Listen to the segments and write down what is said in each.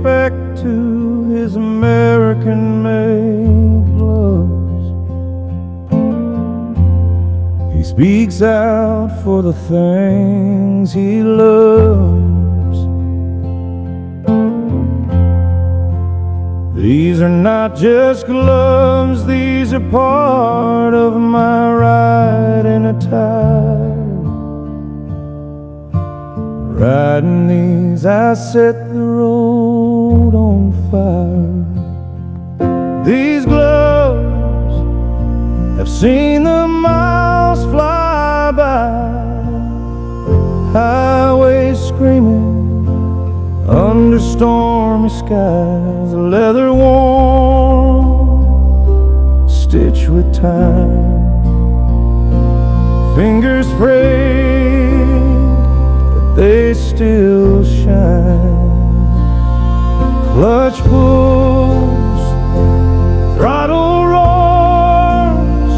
respect to his American-made gloves. He speaks out for the things he loves. These are not just gloves, these are part of my riding attire. Riding these, I set the road on fire. These gloves have seen the miles fly by, highways screaming under stormy skies, leather worn, stitched with time, fingers frayed, but they still shine. Clutch pulls, throttle roars,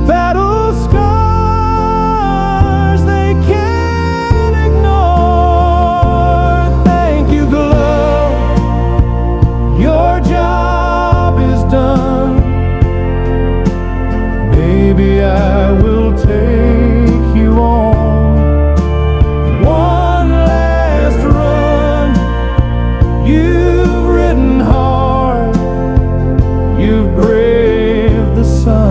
battle scars they can't ignore. Thank you, glove, your job is done. Maybe I will take you on one last run. You've ridden hard, you've braved the sun.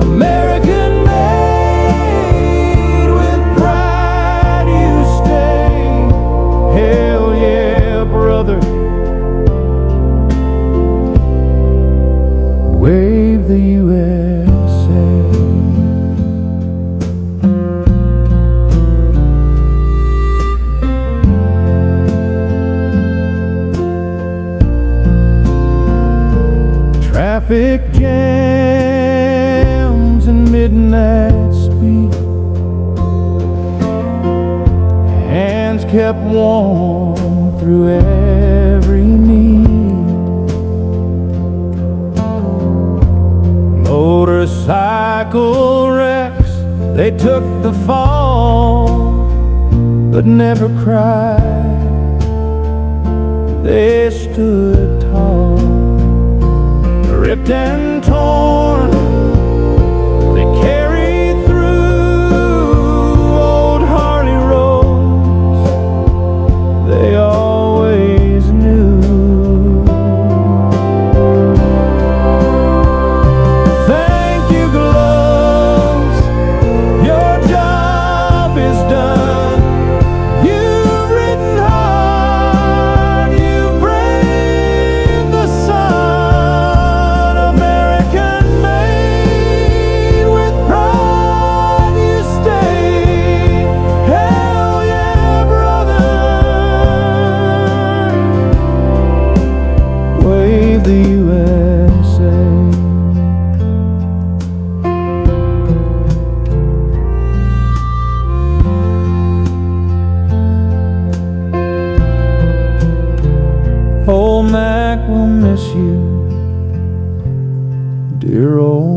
American made, with pride you stay. Hell yeah, brother. Wave the USA. Traffic jams and midnight speed, hands kept warm through every need. Motorcycle wrecks, they took the fall, but never cried. They stood tall, ripped and torn, they carried through old Harley roads. They always knew. Thank you, gloves, your job is done. You've ridden hard, you've braved the sun. American made, with pride you stay. Hell yeah, brother. Wave the USA. Old Mac will miss you, dear old